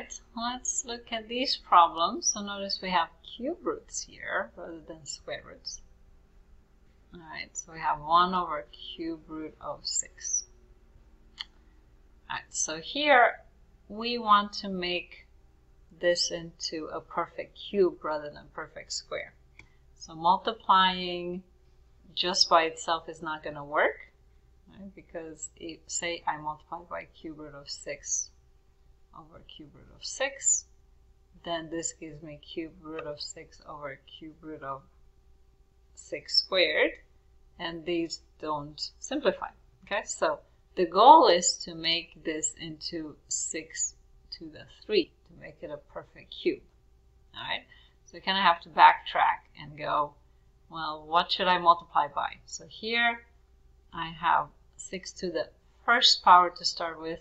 Alright, let's look at these problems. So notice we have cube roots here rather than square roots. Alright, so we have 1 over cube root of 6. Alright, so here we want to make this into a perfect cube rather than perfect square. So multiplying just by itself is not going to work, right? Because say I multiply by cube root of 6 over cube root of 6, then this gives me cube root of 6 over cube root of 6 squared, and these don't simplify. Okay, so the goal is to make this into 6 to the 3 to make it a perfect cube. Alright, so you kind of have to backtrack and go, well, what should I multiply by? So here I have 6 to the first power to start with.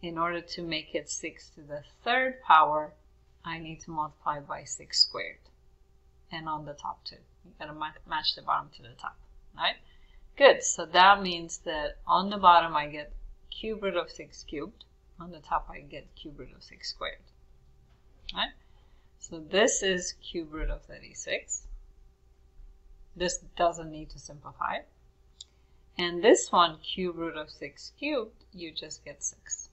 In order to make it 6 to the third power, I need to multiply by 6 squared. And on the top too. You gotta match the bottom to the top. Right? Good. So that means that on the bottom I get cube root of 6 cubed. On the top I get cube root of 6 squared. Right? So this is cube root of 36. This doesn't need to simplify. And this one, cube root of 6 cubed, you just get 6.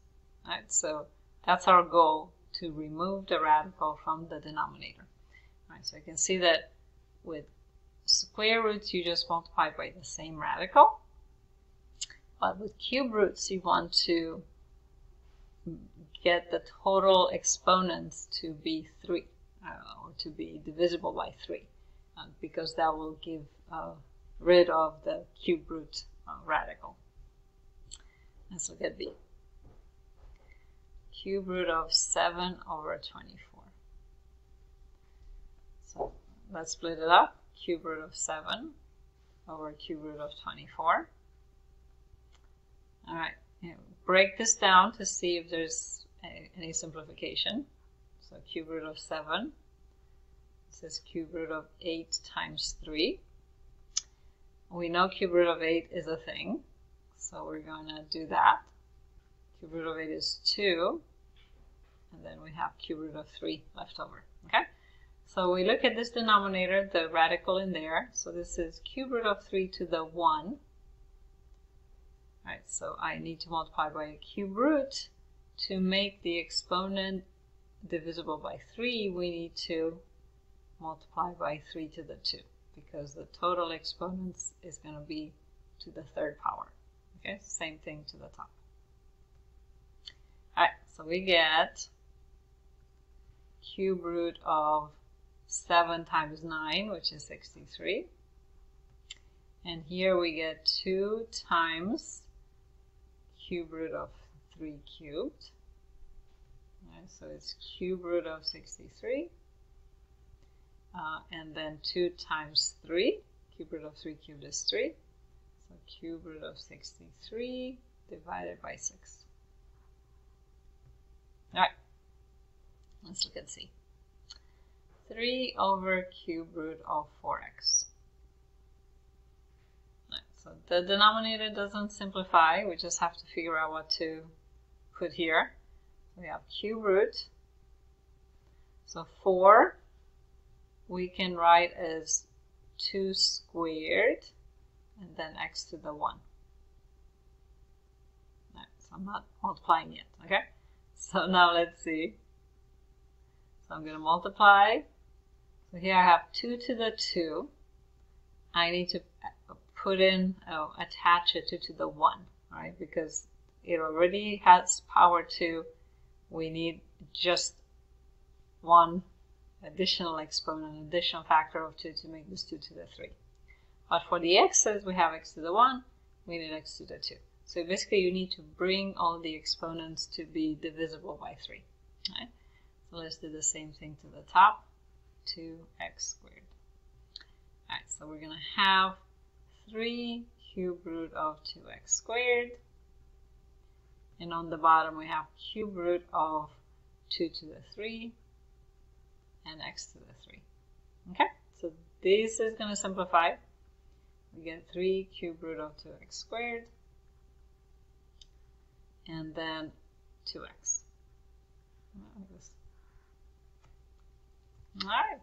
Right? So that's our goal, to remove the radical from the denominator. Right? So you can see that with square roots you just multiply by the same radical. But with cube roots you want to get the total exponents to be 3, or to be divisible by 3, because that will give rid of the cube root radical. Let's look at B. Cube root of 7 over 24. So let's split it up. Cube root of 7 over cube root of 24. Alright, break this down to see if there's any simplification. So cube root of 7. This is cube root of 8 times 3. We know cube root of 8 is a thing, so we're going to do that. Cube root of 8 is 2, and then we have cube root of 3 left over. Okay, so we look at this denominator, the radical in there. So this is cube root of 3 to the 1. Alright, so I need to multiply by a cube root. To make the exponent divisible by 3, we need to multiply by 3 to the 2, because the total exponents is going to be to the third power. Okay, same thing to the top. Alright, so we get cube root of 7 times 9, which is 63. And here we get 2 times cube root of 3 cubed. Alright, so it's cube root of 63. And then 2 times 3. Cube root of 3 cubed is 3. So cube root of 63 divided by 6. Alright, let's look at C. 3 over cube root of 4x. Right, so the denominator doesn't simplify, we just have to figure out what to put here. We have cube root. So 4 we can write as 2 squared and then x to the 1. Right, so I'm not multiplying yet, okay? So now let's see. So I'm going to multiply. So here I have 2 to the 2. I need to put in, attach a 2 to the 1, right? Because it already has power 2. We need just one additional exponent, additional factor of 2 to make this 2 to the 3. But for the x's, we have x to the 1. We need x to the 2. So basically you need to bring all the exponents to be divisible by 3. Right? So let's do the same thing to the top, 2x squared. Alright, so we're going to have 3 cube root of 2x squared. And on the bottom we have cube root of 2 to the 3 and x to the 3. Okay, so this is going to simplify. We get 3 cube root of 2x squared and then 2x. Alright.